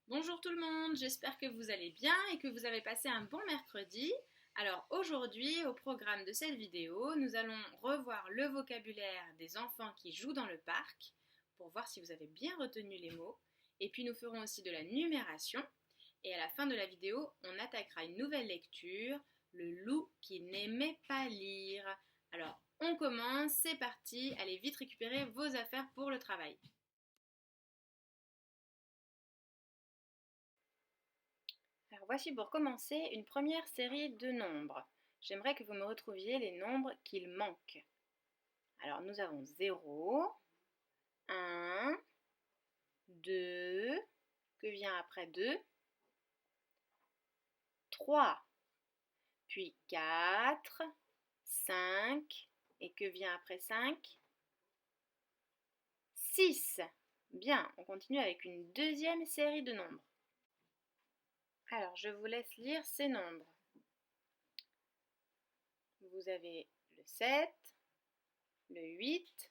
Bonjour tout le monde, j'espère que vous allez bien et que vous avez passé un bon mercredi. Alors aujourd'hui, au programme de cette vidéo, nous allons revoir le vocabulaire des enfants qui jouent dans le parc pour voir si vous avez bien retenu les mots. Et puis nous ferons aussi de la numération. Et à la fin de la vidéo, on attaquera une nouvelle lecture, Le loup qui n'aimait pas lire. Alors on commence, c'est parti, allez vite récupérer vos affaires pour le travail. Alors voici pour commencer une première série de nombres. J'aimerais que vous me retrouviez les nombres qu'il manque. Alors nous avons 0, 1, 2, que vient après 2, 3, puis 4, 5, et que vient après 5, 6. Bien, on continue avec une deuxième série de nombres. Alors je vous laisse lire ces nombres. Vous avez le 7, le 8,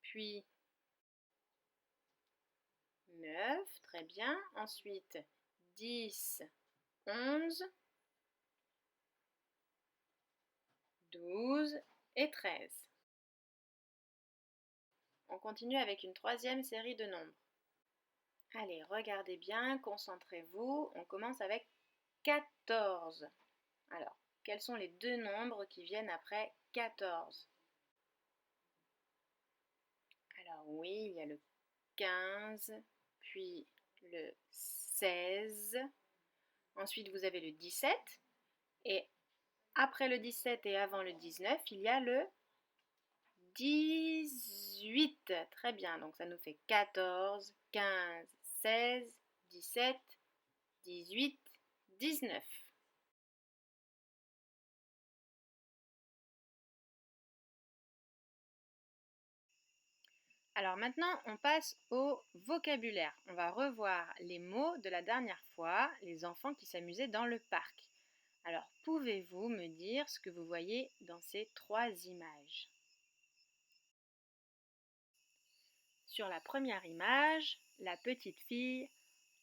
puis 9, très bien. Ensuite, 10, 11, 12 et 13. On continue avec une troisième série de nombres. Allez, regardez bien, concentrez-vous. On commence avec 14. Alors, quels sont les deux nombres qui viennent après 14? Alors oui, il y a le 15, puis le 16. Ensuite, vous avez le 17. Et après le 17 et avant le 19, il y a le 18. Très bien, donc ça nous fait 14, 15, 16, 17, 18, 19. Alors maintenant, on passe au vocabulaire. On va revoir les mots de la dernière fois, les enfants qui s'amusaient dans le parc. Alors, pouvez-vous me dire ce que vous voyez dans ces trois images? Sur la première image, la petite fille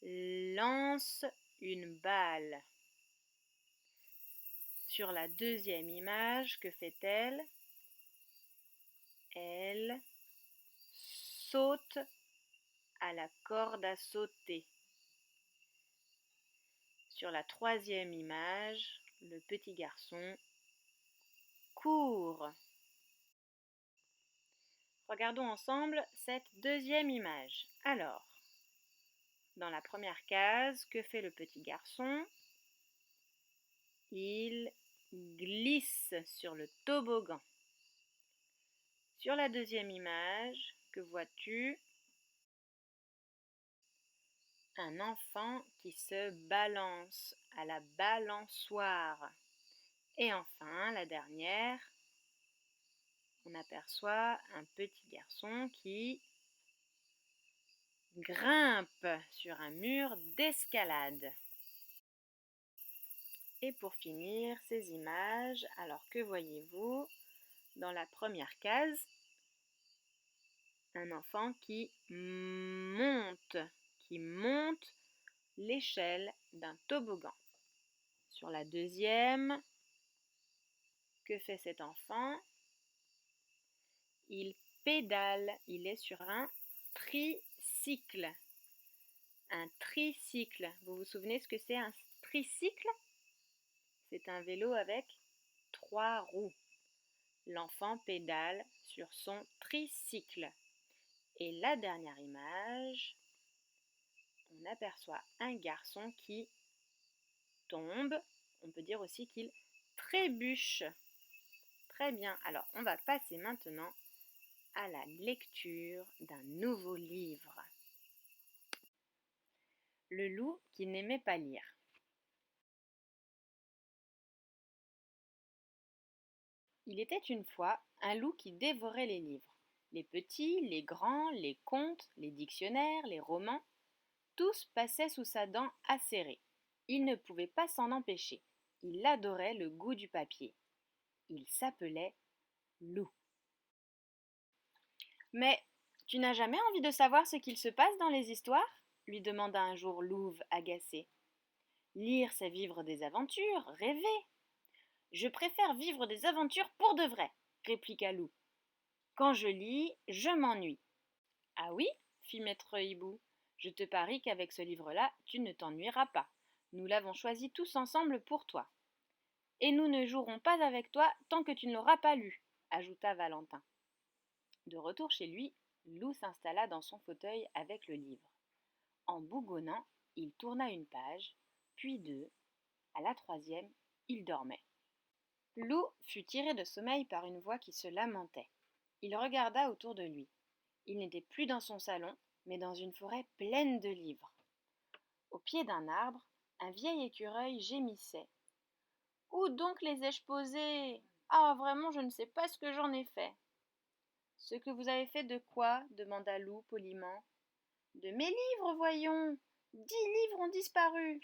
lance une balle. Sur la deuxième image, que fait-elle? Elle saute à la corde à sauter. Sur la troisième image, le petit garçon court. Regardons ensemble cette deuxième image. Alors, dans la première case, que fait le petit garçon? Il glisse sur le toboggan. Sur la deuxième image, que vois-tu? Un enfant qui se balance à la balançoire. Et enfin, la dernière, on aperçoit un petit garçon qui grimpe sur un mur d'escalade. Et pour finir ces images, alors que voyez-vous? Dans la première case, un enfant qui monte l'échelle d'un toboggan. Sur la deuxième, que fait cet enfant? Il pédale, il est sur un tricycle. Un tricycle, vous vous souvenez ce que c'est un tricycle? C'est un vélo avec 3 roues. L'enfant pédale sur son tricycle. Et la dernière image, on aperçoit un garçon qui tombe. On peut dire aussi qu'il trébuche. Très bien, alors on va passer maintenant à la lecture d'un nouveau livre. Le loup qui n'aimait pas lire. Il était une fois un loup qui dévorait les livres. Les petits, les grands, les contes, les dictionnaires, les romans, tous passaient sous sa dent acérée. Il ne pouvait pas s'en empêcher. Il adorait le goût du papier. Il s'appelait Loup. Mais tu n'as jamais envie de savoir ce qu'il se passe dans les histoires? lui demanda un jour Louve, agacé. Lire, c'est vivre des aventures, rêver. Je préfère vivre des aventures pour de vrai, répliqua Loup. Quand je lis, je m'ennuie. Ah oui, fit maître Hibou, je te parie qu'avec ce livre-là, tu ne t'ennuieras pas. Nous l'avons choisi tous ensemble pour toi. Et nous ne jouerons pas avec toi tant que tu ne l'auras pas lu, ajouta Valentin. De retour chez lui, Loup s'installa dans son fauteuil avec le livre. En bougonnant, il tourna une page, puis deux. À la troisième, il dormait. Loup fut tiré de sommeil par une voix qui se lamentait. Il regarda autour de lui. Il n'était plus dans son salon, mais dans une forêt pleine de livres. Au pied d'un arbre, un vieil écureuil gémissait. « Où donc les ai-je posés ? Ah, vraiment, je ne sais pas ce que j'en ai fait. » « Ce que vous avez fait de quoi ? Demanda Loup poliment. De mes livres, voyons. 10 livres ont disparu.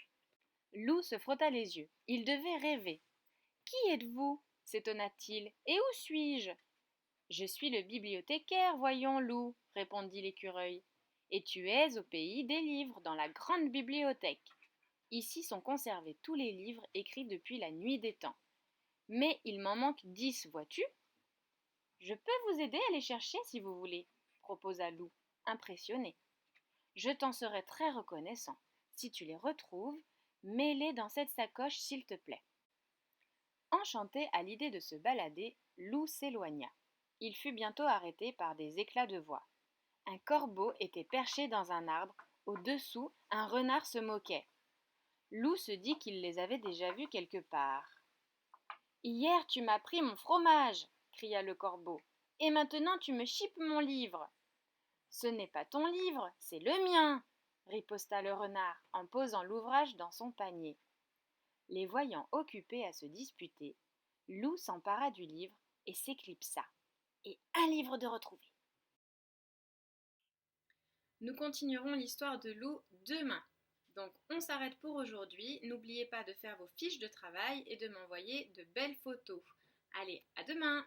Loup se frotta les yeux. Il devait rêver. Qui êtes-vous ? S'étonna-t-il. Et où suis-je ? Je suis le bibliothécaire, voyons, Loup, répondit l'écureuil. Et tu es au pays des livres, dans la grande bibliothèque. Ici sont conservés tous les livres écrits depuis la nuit des temps. Mais il m'en manque 10, vois-tu ? Je peux vous aider à les chercher si vous voulez, proposa Loup, impressionné. Je t'en serai très reconnaissant. Si tu les retrouves, mets-les dans cette sacoche s'il te plaît. Enchanté à l'idée de se balader, Loup s'éloigna. Il fut bientôt arrêté par des éclats de voix. Un corbeau était perché dans un arbre. Au-dessous, un renard se moquait. Loup se dit qu'il les avait déjà vus quelque part. « Hier, tu m'as pris mon fromage !» cria le corbeau. « Et maintenant, tu me chipes mon livre !»« Ce n'est pas ton livre, c'est le mien !» riposta le renard en posant l'ouvrage dans son panier. Les voyant occupés à se disputer, Loup s'empara du livre et s'éclipsa. Et un livre de retrouvé. Nous continuerons l'histoire de Loup demain. Donc on s'arrête pour aujourd'hui. N'oubliez pas de faire vos fiches de travail et de m'envoyer de belles photos. Allez, à demain!